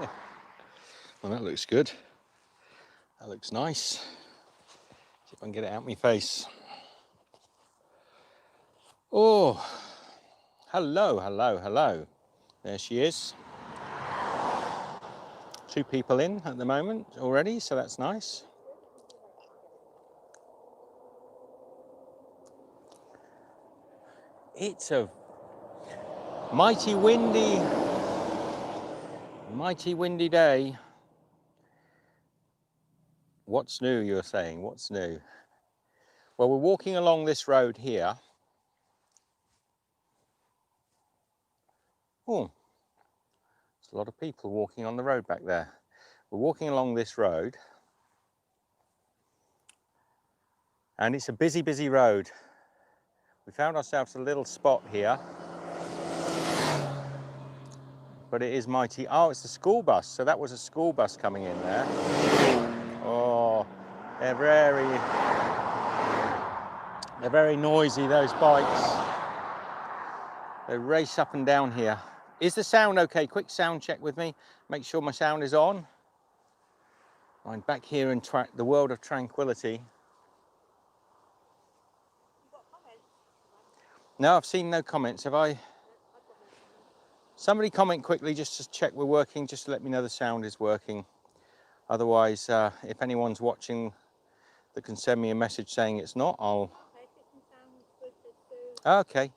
Yeah. Well, that looks good. That looks nice. See if I can get it out of my face. Oh, hello, hello, hello. There she is. 2 people in at the moment already, so that's nice. It's a mighty windy day. What's new, you're saying? What's new? Well, we're walking along this road here. Oh, there's a lot of people walking on the road back there. We're walking along this road, and it's a busy, busy road. We found ourselves a little spot here, but it is mighty. Oh, it's a school bus. So that was a school bus coming in there. Oh, they're very noisy, those bikes. They race up and down here. Is the sound okay? Quick sound check with me. Make sure my sound is on. I'm back here in the world of tranquility. No, I've seen no comments. Have I? Somebody comment quickly just to check we're working, just to let me know the sound is working. Otherwise, if anyone's watching that can send me a message saying it's not, I'll... Okay.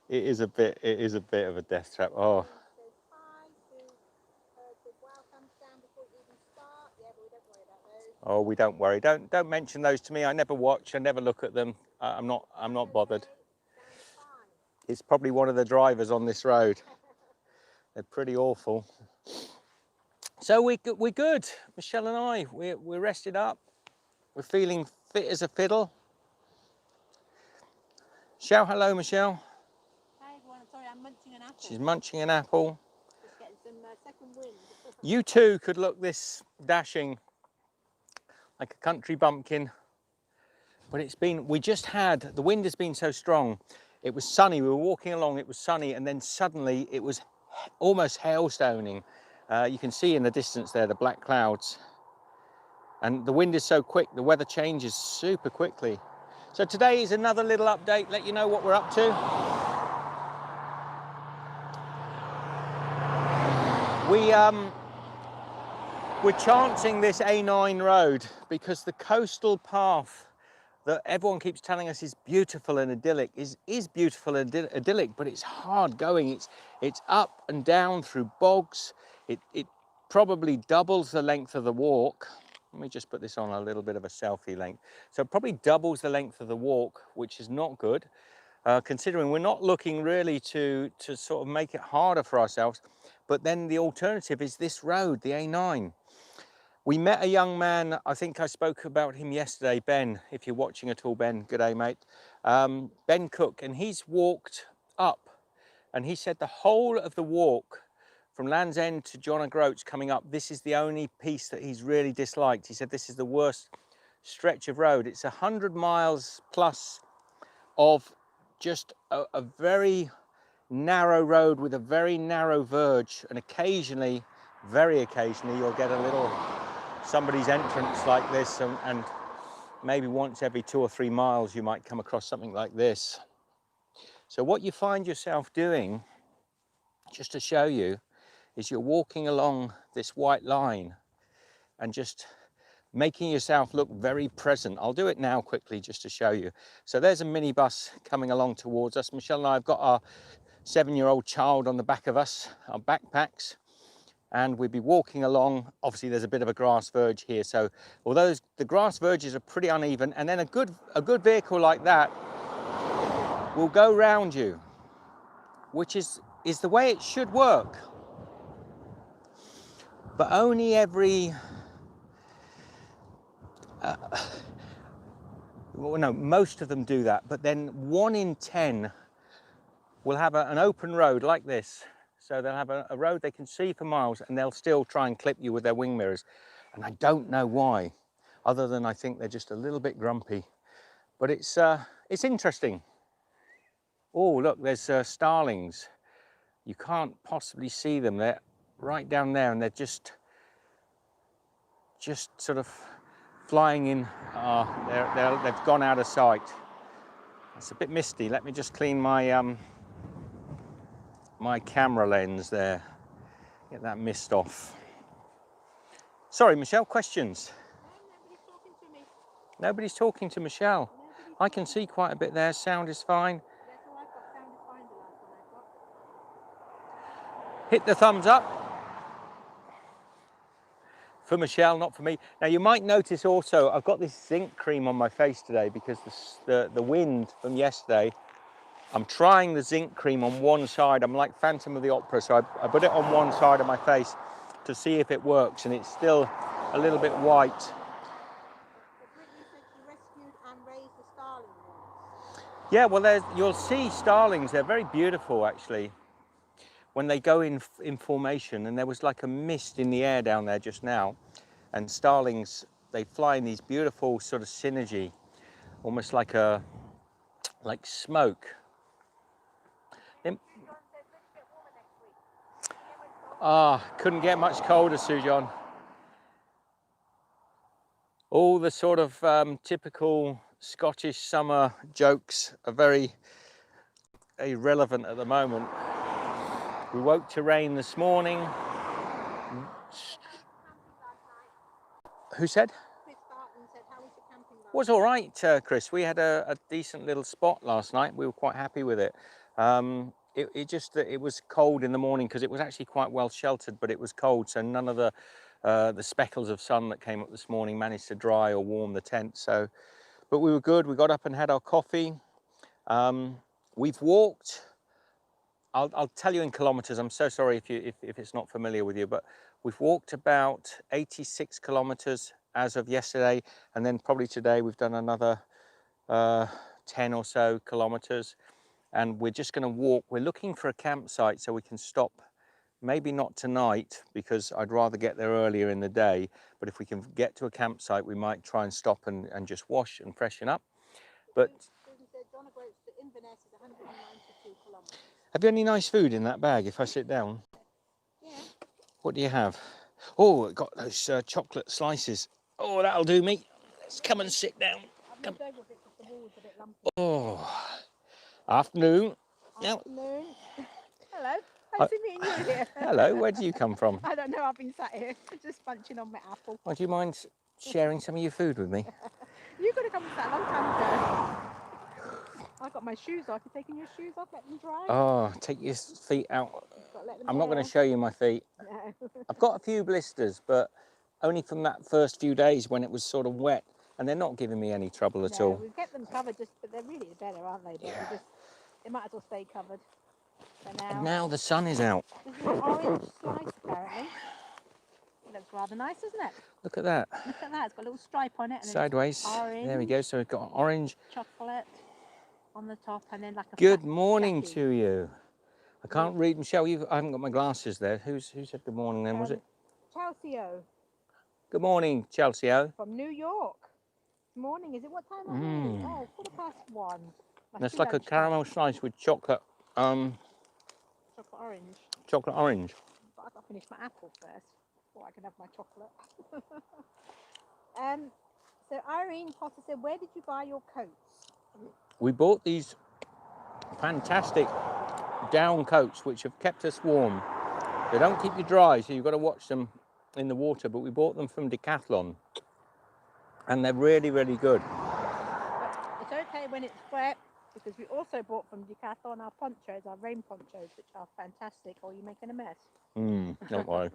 It is a bit of a death trap. Oh. Oh, we don't worry. Don't mention those to me. I never watch. I never look at them. I'm not bothered. It's probably one of the drivers on this road. They're pretty awful. So we're good. Michelle and I, we're rested up. We're feeling fit as a fiddle. Shout hello, Michelle. Hi everyone. Sorry, I'm munching an apple. She's munching an apple. Just getting some second wind. You too could look this dashing, like a country bumpkin. But we just had, the wind has been so strong. It was sunny, we were walking along, it was sunny, and then suddenly it was almost hailstoning. You can see in the distance there, the black clouds. And the wind is so quick, the weather changes super quickly. So today is another little update, let you know what we're up to. We're chancing this A9 road because the coastal path that everyone keeps telling us is beautiful and idyllic is beautiful and idyllic, but it's hard going. It's up and down through bogs. It probably doubles the length of the walk. Let me just put this on a little bit of a selfie length. So it probably doubles the length of the walk, which is not good, considering we're not looking really to sort of make it harder for ourselves. But then the alternative is this road, the A9. We met a young man, I think I spoke about him yesterday, Ben, if you're watching at all, Ben, good day, mate. Ben Cook, and he's walked up, and he said the whole of the walk from Land's End to John and Groats coming up, this is the only piece that he's really disliked. He said this is the worst stretch of road. It's 100 miles plus of just a very narrow road with a very narrow verge, and occasionally, very occasionally, you'll get a little somebody's entrance like this, and maybe once every 2 or 3 miles you might come across something like this. So what you find yourself doing, just to show you, is you're walking along this white line and just making yourself look very present. I'll do it now quickly just to show you. So there's a minibus coming along towards us. Michelle and I have got our 7-year-old child on the back of us, our backpacks, and we'll be walking along. Obviously there's a bit of a grass verge here, so although the grass verges are pretty uneven, and then a good vehicle like that will go round you, which is the way it should work. But only every well, no, most of them do that, but then 1 in 10 will have an open road like this. So they'll have a road they can see for miles, and they'll still try and clip you with their wing mirrors. And I don't know why, other than I think they're just a little bit grumpy. But it's interesting. Oh, look, there's starlings. You can't possibly see them. They're right down there, and they're just sort of flying in. They've gone out of sight. It's a bit misty. Let me just clean my my camera lens there. Get that mist off. Sorry, Michelle, questions? Nobody's talking to me. Nobody's talking to Michelle. Nobody's I can see quite a bit there. Sound is fine. That's all I've got. Sound is fine, the last one I've got. Hit the thumbs up for Michelle, not for me. Now you might notice also I've got this zinc cream on my face today because the wind from yesterday. I'm trying the zinc cream on one side. I'm like Phantom of the Opera, so I put it on one side of my face to see if it works, and it's still a little bit white. But Brittany said she rescued and raised the starling once. Yeah, well, you'll see starlings. They're very beautiful, actually, when they go in formation. And there was like a mist in the air down there just now. And starlings, they fly in these beautiful sort of synergy, almost like smoke. Couldn't get much colder, Sujon. All the sort of typical Scottish summer jokes are very irrelevant at the moment. We woke to rain this morning. Who said? Chris Barton said, how was the camping last Was all right, Chris. We had a decent little spot last night. We were quite happy with it. It was cold in the morning because it was actually quite well sheltered, but it was cold, so none of the speckles of sun that came up this morning managed to dry or warm the tent. So, but we were good. We got up and had our coffee. We've walked. I'll tell you in kilometres. I'm so sorry if it's not familiar with you, but we've walked about 86 kilometres as of yesterday, and then probably today we've done another 10 or so kilometres, and we're just going to walk. We're looking for a campsite so we can stop. Maybe not tonight because I'd rather get there earlier in the day, but if we can get to a campsite, we might try and stop and just wash and freshen up. But Susan said, Donna Groats to Inverness is 192 kilometres. have you any nice food in that bag if I sit down? Yeah. What do you have? Oh, it got those chocolate slices. Oh, that'll do me. Let's come and sit down. I've Come. moved over a bit because the wall's a bit lumpy. Oh, afternoon. Afternoon. Hello. Nice to meet you here. Hello, where do you come from? I don't know, I've been sat here just munching on my apple. Oh, do you mind sharing some of your food with me? You could have come and sat a long time ago. I got my shoes off. You're taking your shoes off, let them dry. Oh, take your feet out. I'm not going to show you my feet. No. I've got a few blisters, but only from that first few days when it was sort of wet, and they're not giving me any trouble at all. We get them covered, but they're really better, aren't they? But Yeah. they might as well stay covered for now. And now the sun is out. This is an orange slice, apparently. It looks rather nice, doesn't it? Look at that. Look at that. It's got a little stripe on it. And Sideways. orange. There we go. So we've got orange. Chocolate on the top, and then like a Good flat morning jacket. to you. I can't read, Michelle. I haven't got my glasses there. Who said good morning then? Was it? Chelsea O Good morning, Chelsea O. from New York. Morning, is it? What time are we? Oh, 1:15. That's like a caramel slice with chocolate. Chocolate orange. Chocolate orange. But I've got to finish my apple first before I can have my chocolate. So Irene Potter said, where did you buy your coats? We bought these fantastic down coats which have kept us warm. They don't keep you dry, so you've got to watch them in the water, but we bought them from Decathlon and they're really, really good. But it's okay when it's wet, because we also bought from Decathlon our ponchos, our rain ponchos, which are fantastic, or you're making a mess. Don't worry.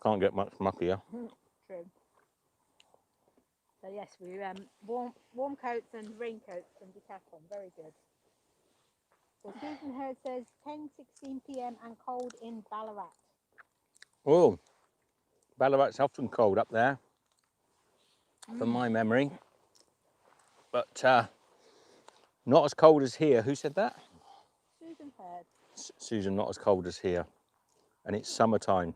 Can't get much muckier. True. So yes, we warm coats and raincoats from Decathlon, very good. So Susan Hurd says 10:16 p.m. and cold in Ballarat. Oh, Ballarat's often cold up there, from my memory. But not as cold as here. Who said that? Susan Hurd. Susan, not as cold as here. And it's summertime.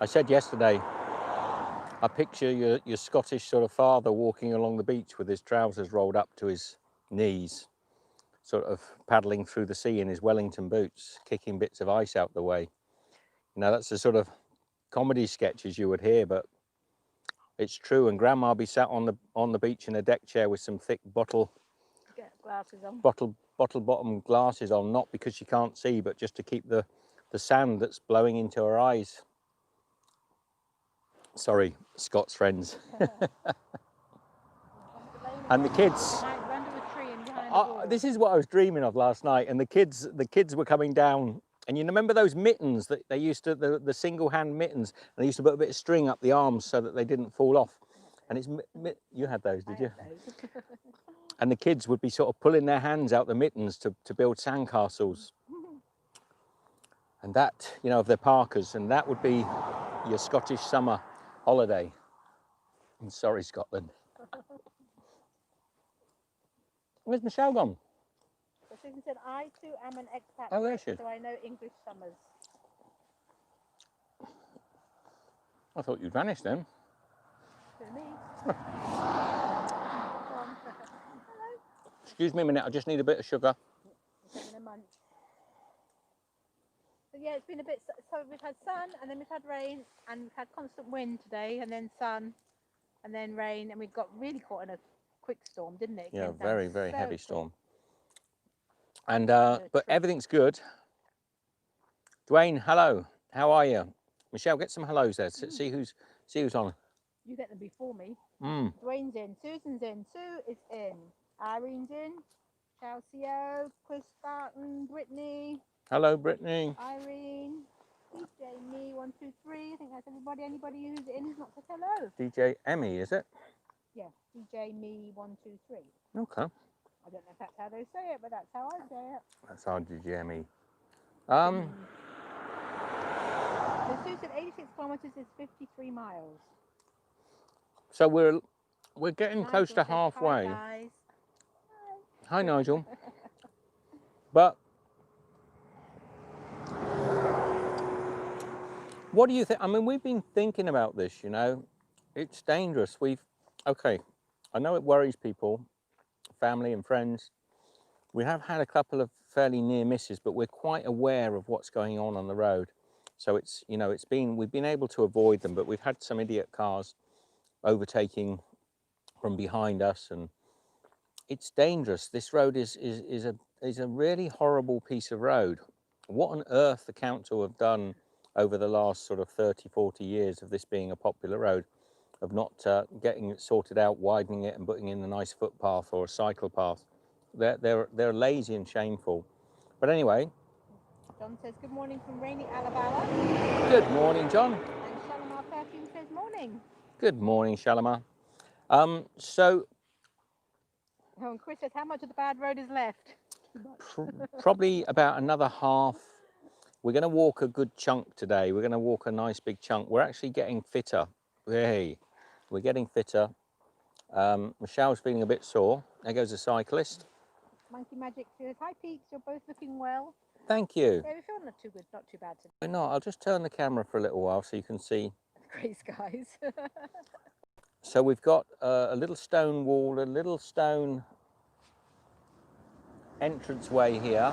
I said yesterday, I picture your Scottish sort of father walking along the beach with his trousers rolled up to his knees. sort of paddling through the sea in his Wellington boots, kicking bits of ice out the way. You know, that's the sort of comedy sketches you would hear, but it's true. And Grandma be sat on the beach in a deck chair with some thick bottle Glasses on. bottom glasses on, not because she can't see, but just to keep the sand that's blowing into her eyes. Sorry, Scott's friends. And the kids. Under the tree and behind the wall. This is what I was dreaming of last night. And the kids were coming down. And you remember those mittens that they used to, the single hand mittens, and they used to put a bit of string up the arms so that they didn't fall off. And it's, you had those, did you? And the kids would be sort of pulling their hands out the mittens to build sandcastles. And that, you know, of their parkas, and that would be your Scottish summer holiday. I'm sorry, Scotland. Where's Michelle gone? So Susan said, I too am an expat, Oh, there she is. so I know English summers. I thought you'd vanished then. To me. Excuse me a minute, I just need a bit of sugar. Having a munch. So yeah, it's been a bit, so we've had sun, and then we've had rain, and we've had constant wind today, and then sun, and then rain, and we got really caught in a quick storm, didn't it? Yeah, Came down very, very so heavy quick. storm. And but everything's good. Dwayne, hello. How are you? Michelle, get some hellos there. See who's on. You get them before me. Mm. Dwayne's in, Susan's in, Sue is in, Irene's in, Chelsea O, Chris Barton, Brittany. Hello, Brittany. Irene, DJ Me 123. I think that's everybody. Anybody who's in who's not said hello. DJ Emmy, is it? Yeah, DJ Me 123. Okay. I don't know if that's how they say it, but that's how I say it. That's our DJ Emmy. So Sue said 86 kilometres is 53 miles. So we're getting Nigel close to says, halfway. Hi, guys. Hi, Nigel. But what do you think? I mean, we've been thinking about this, you know. It's dangerous. Okay, I know it worries people, family and friends. We have had a couple of fairly near misses, but we're quite aware of what's going on the road. So it's, you know, we've been able to avoid them, but we've had some idiot cars overtaking from behind us, and it's dangerous. This road is a really horrible piece of road. What on earth the council have done over the last sort of 30, 40 years of this being a popular road, of not getting it sorted out, widening it and putting in a nice footpath or a cycle path. They're lazy and shameful. But anyway. John says good morning from rainy Alabama. Good morning, John. And Shalimar Perfume says morning. Good morning, Shalimar. So. Oh, and Chris says how much of the bad road is left? Probably about another half. We're going to walk a good chunk today. We're going to walk a nice big chunk. We're actually getting fitter. Hey, we're getting fitter. Michelle's feeling a bit sore. There goes a cyclist. Monkey Magic says, hi Peaks, you're both looking well. Thank you. Yeah, we feel not too good, not too bad today. We're not. I'll just turn the camera for a little while so you can see. The grey skies. So we've got a little stone wall, a little stone entranceway here.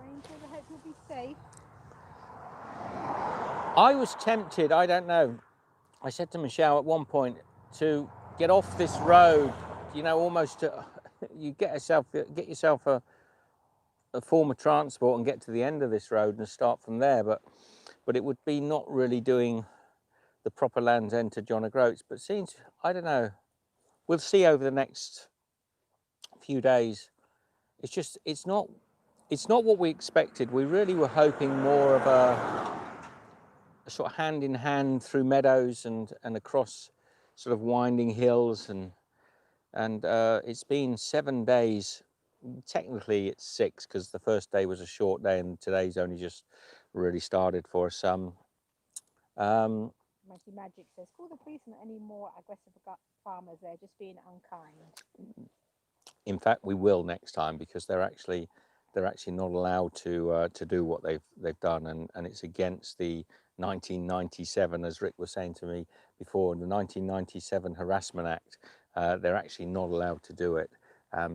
Rain says, I hope you'll be safe. I was tempted, I don't know. I said to Michelle at one point to get off this road, you know, almost you get yourself a form of transport and get to the end of this road and start from there, but it would be not really doing the proper Land's End to John O'Groats. But since, I don't know, we'll see over the next few days. It's not what we expected. We really were hoping more of a sort of hand in hand through meadows and across sort of winding hills, and it's been 7 days. Technically it's 6 because the first day was a short day and today's only just really started for us. Monkey Magic says, call the police and any more aggressive farmers there, just being unkind. In fact, we will next time, because they're actually not allowed to do what they've done, and it's against the 1997, as Rick was saying to me before, the 1997 Harassment Act. They're actually not allowed to do it.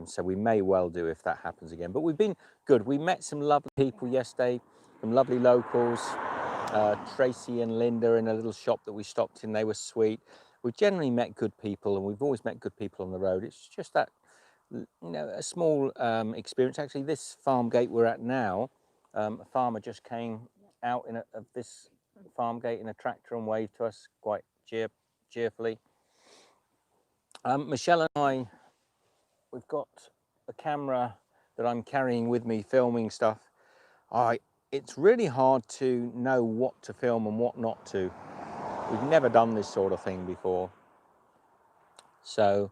So we may well do if that happens again. But we've been good. We met some lovely people yesterday, some lovely locals. Tracy and Linda in a little shop that we stopped in. They were sweet. We've generally met good people, and we've always met good people on the road. It's just that, you know, a small experience. Actually, this farm gate we're at now, a farmer just came out of this farm gate in a tractor and waved to us quite cheerfully. Michelle and I, we've got a camera that I'm carrying with me, filming stuff. It's really hard to know what to film and what not to. We've never done this sort of thing before. So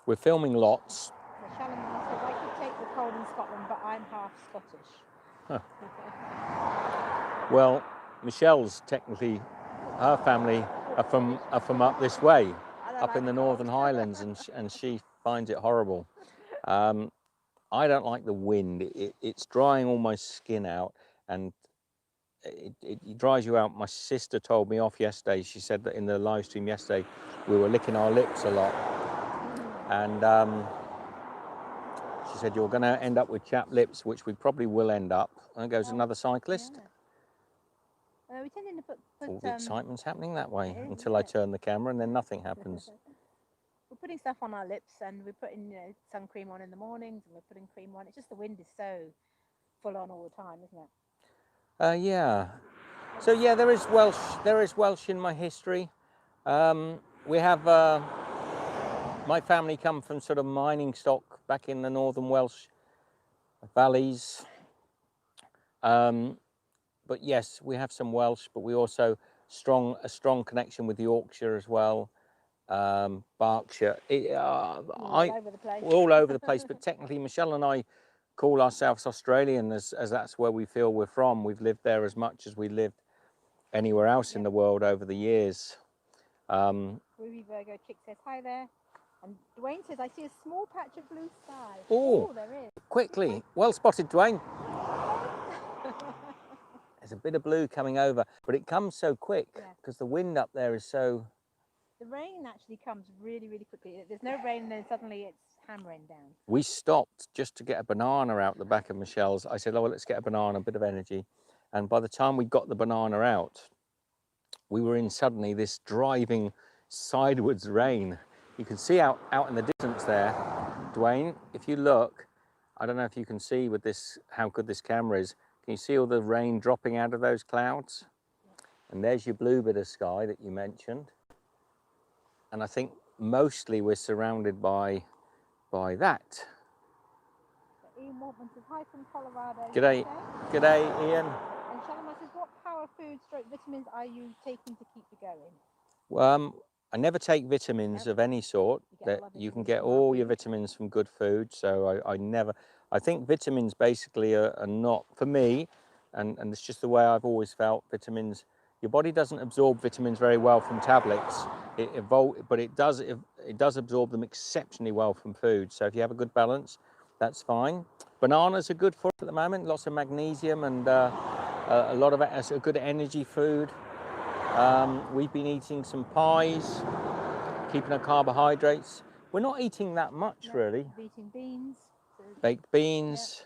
we're filming lots. Michelle and I said, I could take the cold in Scotland, but I'm half Scottish. Huh. Well, Michelle's technically, her family are from up this way, up in the Northern Highlands, and she finds it horrible. I don't like the wind. It's drying all my skin out, and it dries you out. My sister told me off yesterday. She said that in the live stream yesterday, we were licking our lips a lot, and she said you're going to end up with chapped lips, which we probably will end up. And there goes another cyclist. Yeah. We tended to put all the excitement's happening that way is, until I turn the camera, and then nothing happens. We're putting stuff on our lips, and we're putting, you know, sun cream on in the mornings, and we're putting cream on. It's just the wind is so full on all the time, isn't it? Yeah. So yeah, there is Welsh in my history. We have my family come from sort of mining stock back in the northern Welsh valleys. But yes, we have some Welsh, but we also a strong connection with Yorkshire as well. Berkshire, all over the place. We're all over the place, but technically Michelle and I call ourselves Australian as that's where we feel we're from. We've lived there as much as we lived anywhere else in the world over the years. Ruby Virgo Chick says hi there, and Dwayne says I see a small patch of blue sky. Oh, there is. Quickly, well spotted, Dwayne. There's a bit of blue coming over, but it comes so quick because the wind up there is so... The rain actually comes really, really quickly. There's no rain, and then suddenly it's hammering down. We stopped just to get a banana out the back of Michelle's. I said, oh, well, let's get a banana, a bit of energy. And by the time we got the banana out, we were in suddenly this driving sideways rain. You can see out in the distance there, Dwayne, if you look, I don't know if you can see with this, how good this camera is. Can you see all the rain dropping out of those clouds? And there's your blue bit of sky that you mentioned. And I think mostly we're surrounded by that. Ian Waltman says hi from Colorado. G'day, Ian. And Shalomar says, what power food vitamins are you taking to keep you going? I never take vitamins of any sort. You can get all your vitamins from good food. So I think vitamins basically are not, for me, and it's just the way I've always felt, vitamins, your body doesn't absorb vitamins very well from tablets. But it does absorb them exceptionally well from food. So if you have a good balance, that's fine. Bananas are good for it at the moment. Lots of magnesium and a lot of it as a good energy food. We've been eating some pies, keeping our carbohydrates. We're not eating that much really. Eating beans. Baked beans.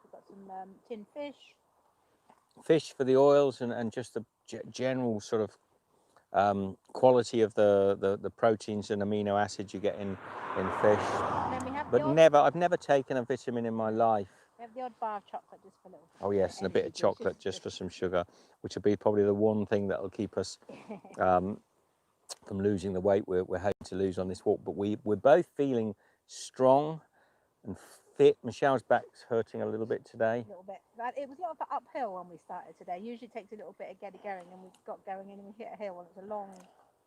We've got some tinned fish. Fish for the oils and just the general sort of quality of the proteins and amino acids you get in fish. But I've never taken a vitamin in my life. We have the odd bar of chocolate just for a little. Oh yes, and a bit of chocolate just for some sugar, which will be probably the one thing that will keep us from losing the weight we're hoping to lose on this walk. But we're both feeling strong and fit. Michelle's back's hurting a little bit today. A little bit. It was a lot of uphill when we started today. Usually it takes a little bit of getting going, and we got going and we hit a hill, and it's a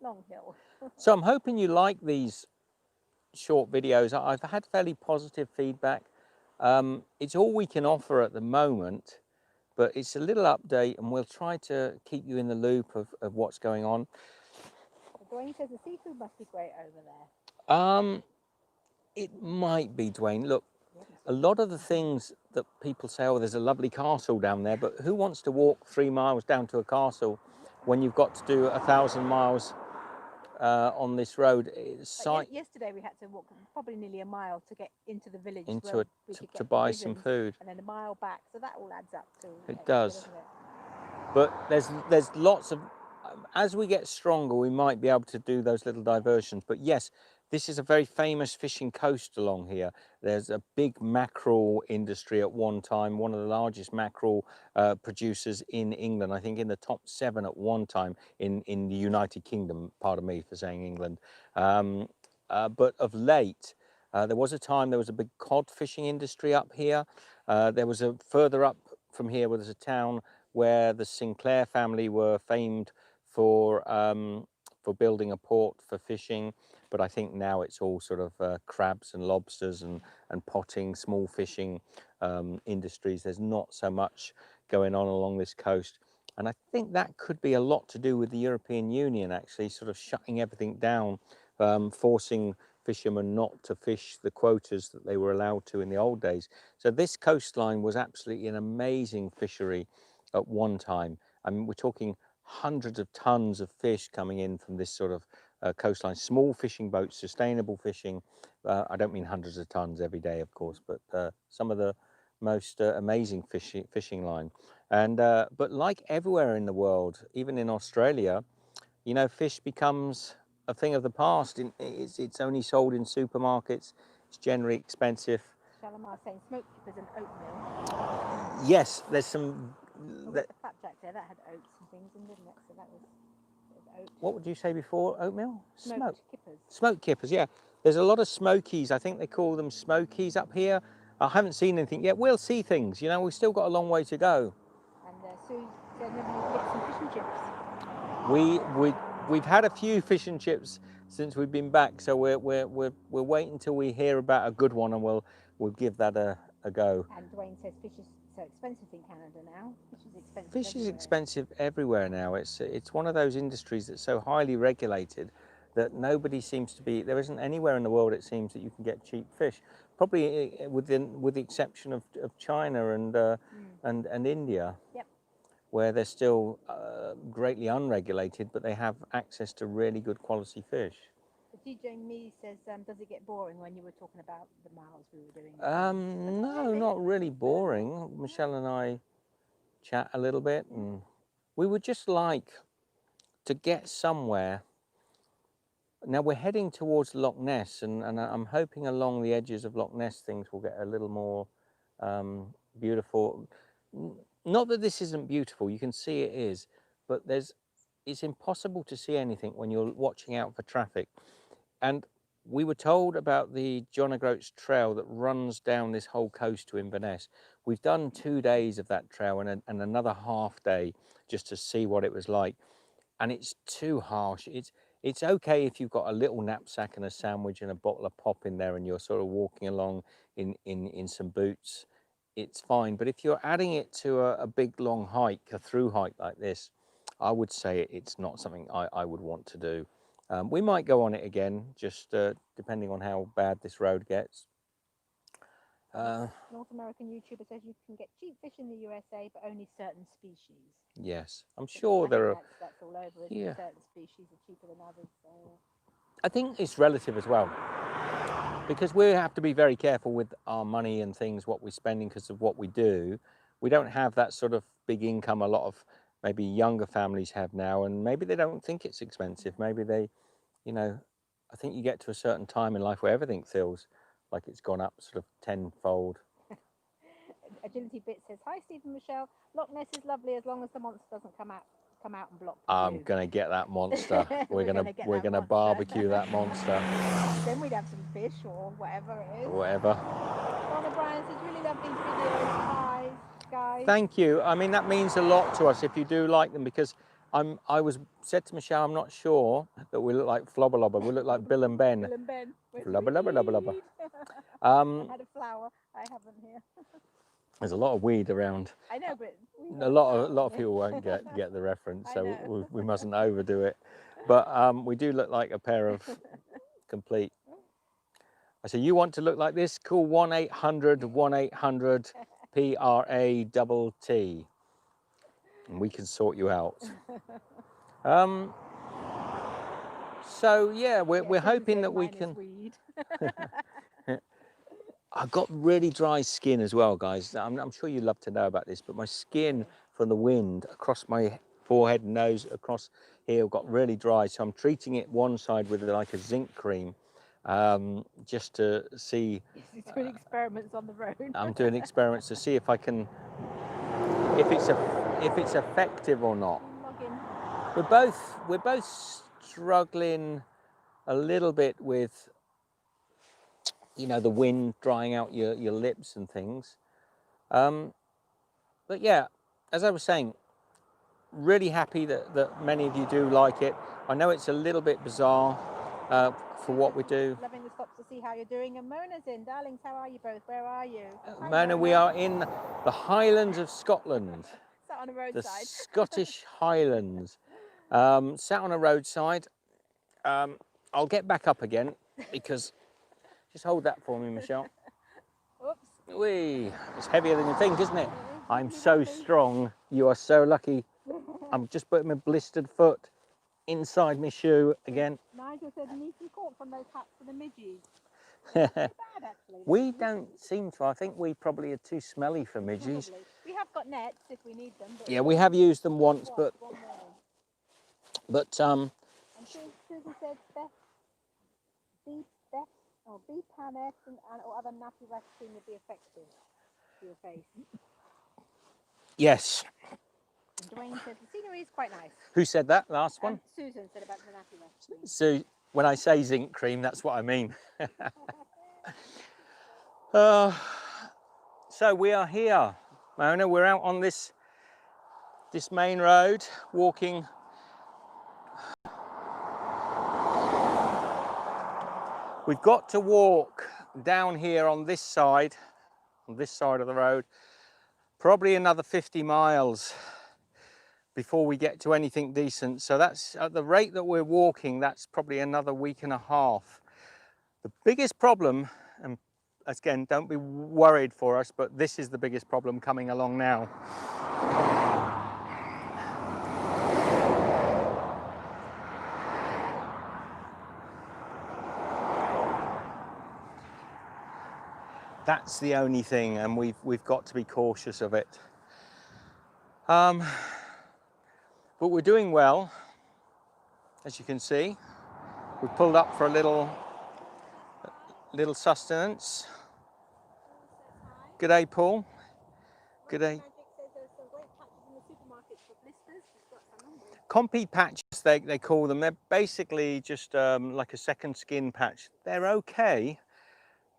long hill. So I'm hoping you like these short videos. I've had fairly positive feedback. It's all we can offer at the moment, but it's a little update, and we'll try to keep you in the loop of what's going on. Dwayne says the seafood must be great over there. It might be, Dwayne. Look, a lot of the things that people say, oh, there's a lovely castle down there, but who wants to walk 3 miles down to a castle when you've got to do 1,000 miles on this road. Yesterday we had to walk probably nearly a mile to get into the village Into where a, we could to get buy some provisions, food. and then a mile back. So that all adds up to It extra, does. doesn't it? But there's lots of, as we get stronger, we might be able to do those little diversions. But yes, this is a very famous fishing coast along here. There's a big mackerel industry at one time, one of the largest mackerel producers in England. I think in the top 7 at one time in the United Kingdom. Pardon me for saying England. But of late, there was a time there was a big cod fishing industry up here. There was a further up from here where there's a town where the Sinclair family were famed for building a port for fishing, but I think now it's all sort of crabs and lobsters and potting, small fishing industries. There's not so much going on along this coast, and I think that could be a lot to do with the European Union actually sort of shutting everything down, forcing fishermen not to fish the quotas that they were allowed to in the old days. So this coastline was absolutely an amazing fishery at one time. I mean, we're talking hundreds of tons of fish coming in from this sort of coastline. Small fishing boats, sustainable fishing. I don't mean hundreds of tons every day, of course, but some of the most amazing fishing line. And but like everywhere in the world, even in Australia, you know, fish becomes a thing of the past. It's only sold in supermarkets. It's generally expensive. Shalimar saying smoked kippers and oatmeal. Yes, there's some. We got the flapjack there, that had oats and things in, didn't it? So that was oat. What would you say before oatmeal? Smoked kippers. Smoked kippers, yeah. There's a lot of smokies. I think they call them smokies up here. I haven't seen anything yet. We'll see things, you know, we've still got a long way to go. And Sue said maybe we could get some fish and chips. We've had a few fish and chips since we've been back, so we're waiting until we hear about a good one, and we'll give that a go. And Dwayne says fish is so expensive in Canada now. Fish is expensive. Fish is expensive everywhere now. It's one of those industries that's so highly regulated that nobody seems to be. There isn't anywhere in the world it seems that you can get cheap fish. Probably with the exception of China and India. Yep. Where they're still greatly unregulated, but they have access to really good quality fish. DJ Me says, does it get boring when you were talking about the miles we were doing? No, not really boring. Michelle and I chat a little bit, and we would just like to get somewhere. Now we're heading towards Loch Ness, and I'm hoping along the edges of Loch Ness things will get a little more beautiful. Not that this isn't beautiful, you can see it is, but it's impossible to see anything when you're watching out for traffic. And we were told about the Groats trail that runs down this whole coast to Inverness. We've done 2 days of that trail and another half day just to see what it was like. And it's too harsh. It's okay if you've got a little knapsack and a sandwich and a bottle of pop in there and you're sort of walking along in some boots. It's fine, but if you're adding it to a big long hike, a through hike like this, I would say it's not something I would want to do. We might go on it again, just depending on how bad this road gets. North American YouTuber says you can get cheap fish in the USA, but only certain species. Yes, I'm sure there are. That's all over, isn't it? Certain species are cheaper than others. So. I think it's relative as well, because we have to be very careful with our money and things, what we're spending because of what we do. We don't have that sort of big income a lot of maybe younger families have now, and maybe they don't think it's expensive. Maybe they, you know, I think you get to a certain time in life where everything feels like it's gone up sort of tenfold. Agility Bit says, hi Steve and Michelle, Loch Ness is lovely as long as the monster doesn't come out and block the I'm view. gonna get that monster. we're gonna barbecue that monster. Then we'd have some fish or whatever it is. Whatever. Donna Bryan says, really love these videos. Hi guys. Thank you. I mean, that means a lot to us if you do like them, because I said to Michelle, I'm not sure that we look like Flobber Lobber. We look like Bill and Ben. Bill and Ben. Lubber, lubber, lubber, lubber. I had a flower. I haven't here. There's a lot of weed around. I know, but a lot of people won't get the reference, so we mustn't overdo it. But we do look like a pair of complete. I say, you want to look like this? Call 1-800-1800 PRATT, and we can sort you out. So yeah, we're Yeah, hoping that we minus can. weed. I've got really dry skin as well, guys. I'm sure you love to know about this, but my skin from the wind across my forehead, nose, across here got really dry. So I'm treating it one side with like a zinc cream, just to see. He's doing experiments on the road. I'm doing experiments to see if I can, if it's effective or not. We're both struggling a little bit with, you know, the wind drying out your lips and things. But yeah, as I was saying, really happy that many of you do like it. I know it's a little bit bizarre for what we do. Loving the stops to see how you're doing. And Mona's in. Darlings, how are you both? Where are you? Hi, Mona, we are in the Highlands of Scotland. Sat on the The roadside. Scottish Highlands. Sat on a roadside. I'll get back up again because, just hold that for me, Michelle. Oops. Whee! It's heavier than you think, isn't it? I'm so strong. You are so lucky. I'm just putting my blistered foot inside my shoe again. Nigel said you need some cork from those hats for the midges. Not bad, actually. We don't seem to. I think we probably are too smelly for midges. Probably. We have got nets if we need them. But Yeah, we have used them once, And Susan said B Panet or other nappy vaccine would be effective for your face. Yes. And Dwayne said the scenery is quite nice. Who said that last one? Susan said about the nappy vaccine. So when I say zinc cream, that's what I mean. So we are here, Mona. We're out on this main road, walking. We've got to walk down here on this side of the road, probably another 50 miles before we get to anything decent. So that's at the rate that we're walking, that's probably another week and a half. The biggest problem, and again, don't be worried for us, but this is the biggest problem coming along now. That's the only thing, and we've got to be cautious of it. But we're doing well, as you can see. We pulled up for a little sustenance. Good day, Paul. Good day. Compi patches, they call them. They're basically just like a second skin patch. They're okay.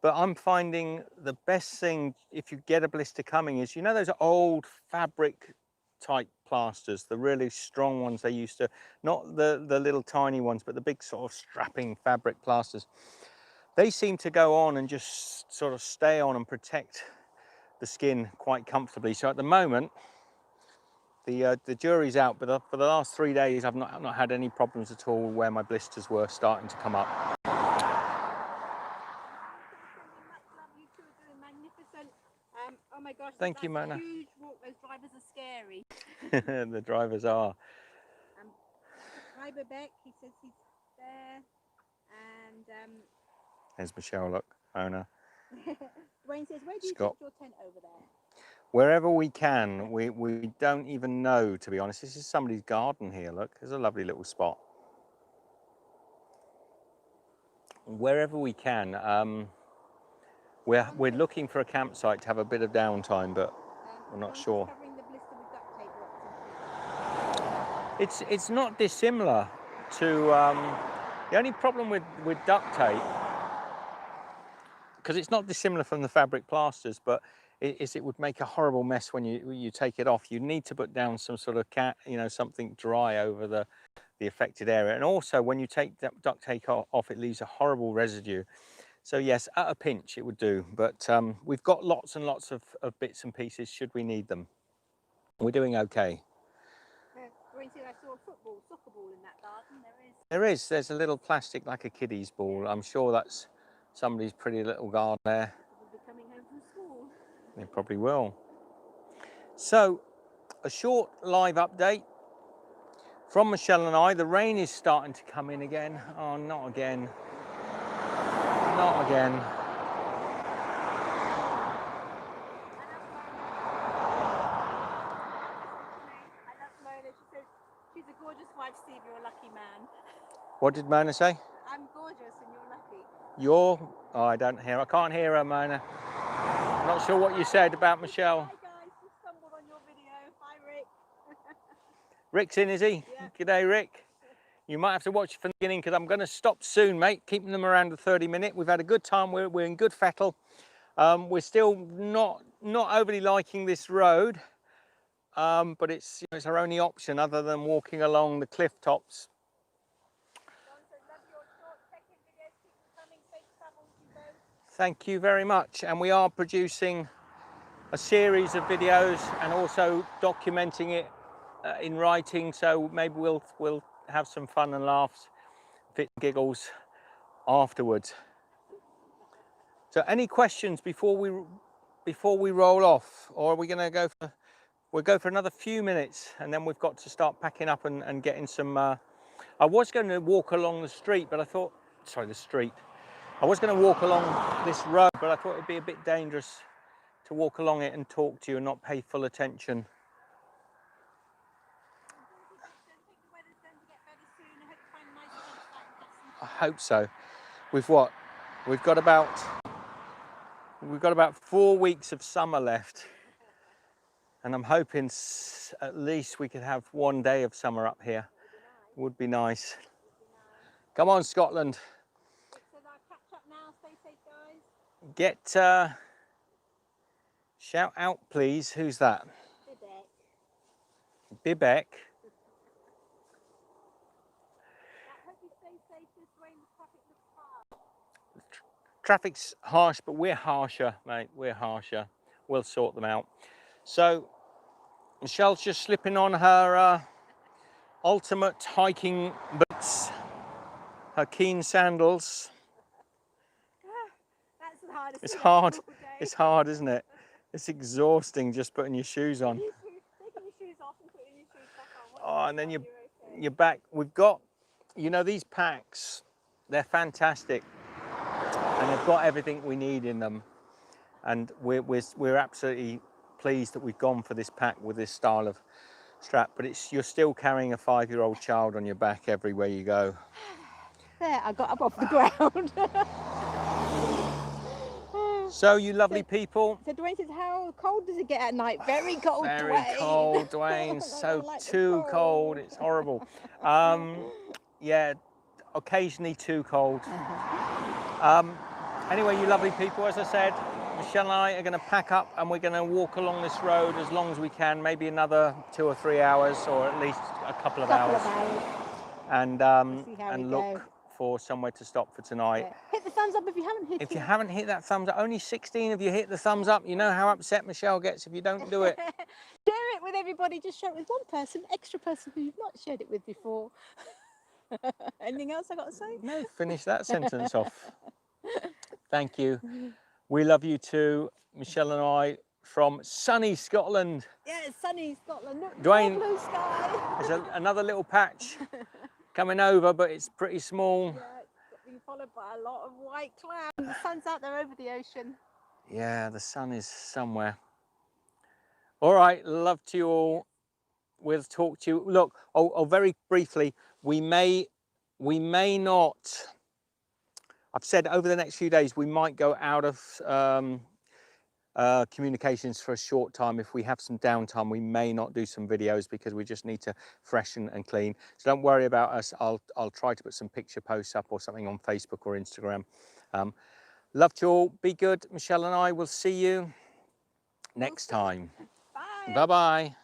But I'm finding the best thing if you get a blister coming is, you know, those old fabric type plasters, the really strong ones they used to, not the little tiny ones, but the big sort of strapping fabric plasters. They seem to go on and just sort of stay on and protect the skin quite comfortably. So at the moment, the jury's out, but for the last 3 days, I've not had any problems at all where my blisters were starting to come up. Oh my gosh, thank you, Mona. Huge walk. Those drivers are scary. The drivers are. Hi, Beck. He says he's there. And there's Michelle, look, Mona. Dwayne says, where do you put your tent over there? Wherever we can. We don't even know, to be honest. This is somebody's garden here, look. There's a lovely little spot. Wherever we can. We're looking for a campsite to have a bit of downtime, but we're not sure. It's not dissimilar to the only problem with duct tape, because it's not dissimilar from the fabric plasters, but it would make a horrible mess when you take it off. You need to put down some sort of something dry over the affected area, and also when you take duct tape off, it leaves a horrible residue. So yes, at a pinch it would do, but we've got lots and lots of bits and pieces should we need them. We're doing okay. I saw a soccer ball in that garden. There's a little plastic, like a kiddie's ball. I'm sure that's somebody's pretty little garden there. They'll be coming home from school. They probably will. So, a short live update From Michelle and I, the rain is starting to come in again. Oh, not again. Not again. I love Mona. She says she's a gorgeous wife, Steve. You're a lucky man. What did Mona say? I'm gorgeous and you're lucky. You're... Oh, I don't hear. I can't hear her, Mona. I'm not sure what you said about Michelle. Hi guys, just stumbled on your video. Hi Rick. Rick's in, is he? Yeah. G'day, Rick. You might have to watch from the beginning because I'm going to stop soon, mate. Keeping them around the 30-minute. We've had a good time. We're in good fettle. We're still not overly liking this road, but it's, it's our only option other than walking along the cliff tops. Thank you very much. And we are producing a series of videos and also documenting it in writing. So maybe we'll have some fun and laughs, fit giggles afterwards. So any questions before we roll off, or are we going to go for? We'll go for another few minutes, and then we've got to start packing up and getting some. I was going to walk along the street, but I thought, sorry, the street. I was going to walk along this road, but I thought it'd be a bit dangerous to walk along it and talk to you and not pay full attention. I hope so. We've got about 4 weeks of summer left, and I'm hoping at least we could have one day of summer up here. Would be nice. Come on, Scotland. Get shout out, please. Who's that? Bibek. Traffic's harsh, but we're harsher, mate. We're harsher. We'll sort them out. So Michelle's just slipping on her ultimate hiking boots, her keen sandals. That's the hardest. It's hard. It's hard, isn't it? It's exhausting just putting your shoes on. Taking your shoes off and putting your shoes back on. Oh, and then you're back. We've got, you know, these packs. They're fantastic, and they've got everything we need in them. And we're absolutely pleased that we've gone for this pack with this style of strap. But you're still carrying a 5-year-old child on your back everywhere you go. There, I got up off the ground. So you lovely people. So Dwayne says, how cold does it get at night? Very cold, Very Dwayne. cold, Dwayne. So like too cold. It's horrible. Yeah, occasionally too cold. Anyway, you lovely people, as I said, Michelle and I are going to pack up and we're going to walk along this road as long as we can, maybe another 2 or 3 hours, or at least a couple of hours. And look for somewhere to stop for tonight. Yeah. Hit the thumbs up if you haven't hit it. If you haven't hit that thumbs up, only 16 of you hit the thumbs up. You know how upset Michelle gets if you don't do it. Share it with everybody. Just share it with one person, extra person who you've not shared it with before. Anything else I got to say? No, finish that sentence off. Thank you. We love you too, Michelle and I, from sunny Scotland. Yeah, sunny Scotland. Look, Dwayne, blue sky. There's another little patch coming over, but it's pretty small. Yeah, it's been followed by a lot of white clouds. The sun's out there over the ocean. Yeah, the sun is somewhere. All right, love to you all. We'll talk to you. Look, very briefly, we may not. I've said over the next few days we might go out of communications for a short time. If we have some downtime, we may not do some videos because we just need to freshen and clean. So don't worry about us. I'll try to put some picture posts up or something on Facebook or Instagram. Love to you all. Be good. Michelle and I will see you next time. Bye. Bye-bye.